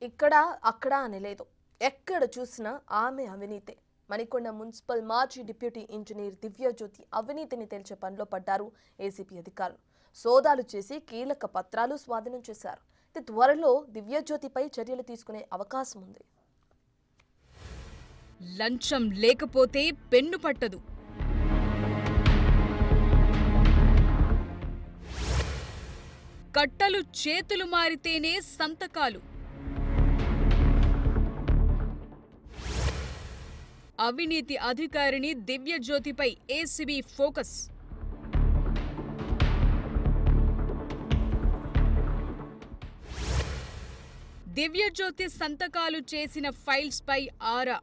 ఇక్కడ అక్కడ అని లేదు. ఎక్కడ చూసినా ఆమె అవినీతే. మణికొండ మున్సిపల్ మాజీ డిప్యూటీ ఇంజనీర్ దివ్యజ్యోతి అవినీతిని తేల్చే పనిలో పడ్డారు ఏసీబీ అధికారులు. సోదాలు చేసి కీలక పత్రాలు స్వాధీనం చేశారు. త్వరలో దివ్యజ్యోతిపై చర్యలు తీసుకునే అవకాశం ఉంది. లంచం లేకపోతే పెన్ను పట్టదు. కట్టలు చేతులు మారితేనే సంతకాలు. అవినీతి అధికారిని దివ్యజ్యోతిపై ఏసీబీ ఫోకస్. దివ్యజ్యోతి సంతకాలు చేసిన ఫైల్స్ పై ఆరా.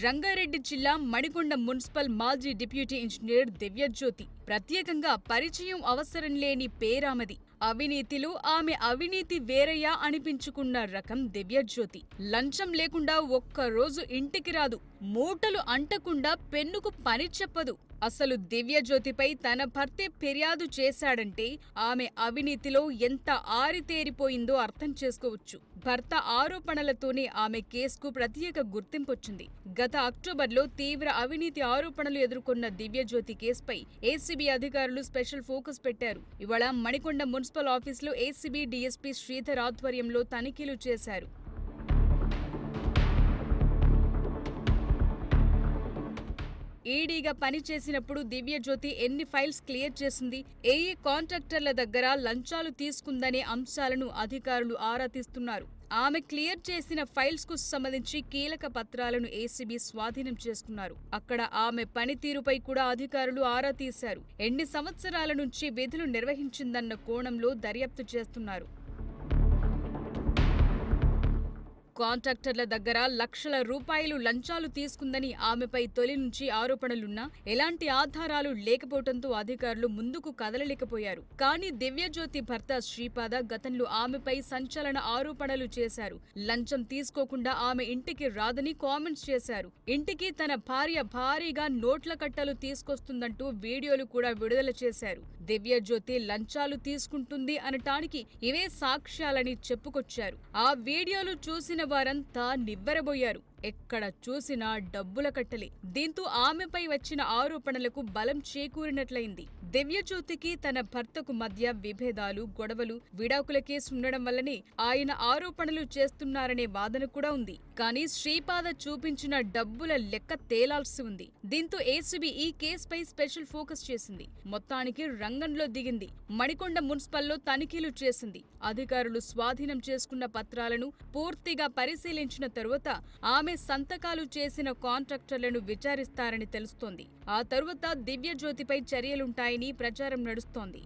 రంగారెడ్డి జిల్లా మణికొండ మున్సిపల్ మాజీ డిప్యూటీ ఇంజనీర్ దివ్యజ్యోతి. ప్రత్యేకంగా పరిచయం అవసరం లేని పేరామది. అవినీతిలో ఆమె అవినీతి వేరయ్యా అనిపించుకున్న రకం దివ్యజ్యోతి. లంచం లేకుండా ఒక్కరోజు ఇంటికి రాదు. మూటలు అంటకుండా పెన్నుకు పని చెప్పదు. అసలు దివ్యజ్యోతిపై తన భర్తే ఫిర్యాదు చేశాడంటే ఆమె అవినీతిలో ఎంత ఆరితేరిపోయిందో అర్థం చేసుకోవచ్చు. భర్త ఆరోపణలతోనే ఆమె కేసుకు ప్రత్యేక గుర్తింపొచ్చింది. గత అక్టోబర్లో తీవ్ర అవినీతి ఆరోపణలు ఎదుర్కొన్న దివ్యజ్యోతి కేసుపై ఏసీబీ అధికారులు స్పెషల్ ఫోకస్ పెట్టారు. ఇవాళ మణికొండ మున్సిపల్ ఆఫీసులో ఏసీబీ డీఎస్పీ శ్రీధర్ ఆధ్వర్యంలో తనిఖీలు చేశారు. ఈడీగా పనిచేసినప్పుడు దివ్యజ్యోతి ఎన్ని ఫైల్స్ క్లియర్ చేసింది, ఏఏ కాంట్రాక్టర్ల దగ్గర లంచాలు తీసుకుందనే అంశాలను అధికారులు ఆరా తీస్తున్నారు. ఆమె క్లియర్ చేసిన ఫైల్స్ కు సంబంధించి కీలక పత్రాలను ఏసీబీ స్వాధీనం చేసుకున్నారు. అక్కడ ఆమె పనితీరుపై కూడా అధికారులు ఆరా తీశారు. ఎన్ని సంవత్సరాల నుంచి విధులు నిర్వహించిందన్న కోణంలో దర్యాప్తు చేస్తున్నారు. కాంట్రాక్టర్ల దగ్గర లక్షల రూపాయలు లంచాలు తీసుకుందని ఆమెపై తొలి నుంచి ఆరోపణలున్నా ఎలాంటి ఆధారాలు లేకపోవడంతో అధికారులు ముందుకు కదలలేకపోయారు. కానీ దివ్యజ్యోతి భర్త శ్రీపాద గతంలో ఆమెపై సంచలన ఆరోపణలు చేశారు. లంచం తీసుకోకుండా ఆమె ఇంటికి రాదని కామెంట్స్ చేశారు. ఇంటికి తన భార్య భారీగా నోట్ల కట్టలు తీసుకొస్తుందంటూ వీడియోలు కూడా విడుదల చేశారు. దివ్యజ్యోతి లంచాలు తీసుకుంటుంది అనటానికి ఇవే సాక్ష్యాలని చెప్పుకొచ్చారు. ఆ వీడియోలు చూసిన వారంతా నివ్వెరబోయారు. ఎక్కడ చూసినా డబ్బుల కట్టలే. దీంతో ఆమెపై వచ్చిన ఆరోపణలకు బలం చేకూరినట్లయింది. దివ్యజ్యోతికి తన భర్తకు మధ్య విభేదాలు, గొడవలు, విడాకుల కేసు ఉండడం వల్లనే ఆయన ఆరోపణలు చేస్తున్నారనే వాదన కూడా ఉంది. కానీ శ్రీపాద చూపించిన డబ్బుల లెక్క తేలాల్సి ఉంది. దీంతో ఏసీబీ ఈ కేసుపై స్పెషల్ ఫోకస్ చేసింది. మొత్తానికి రంగంలో దిగింది. మణికొండ మున్సిపల్లో తనిఖీలు చేసింది. అధికారులు స్వాధీనం చేసుకున్న పత్రాలను పూర్తిగా పరిశీలించిన తరువాత ఆమె సంతకాలు చేసిన కాంట్రాక్టర్లను విచారిస్తారని తెలుస్తోంది. ఆ తరువాత దివ్యజ్యోతిపై చర్యలుంటాయని ప్రచారం నడుస్తోంది.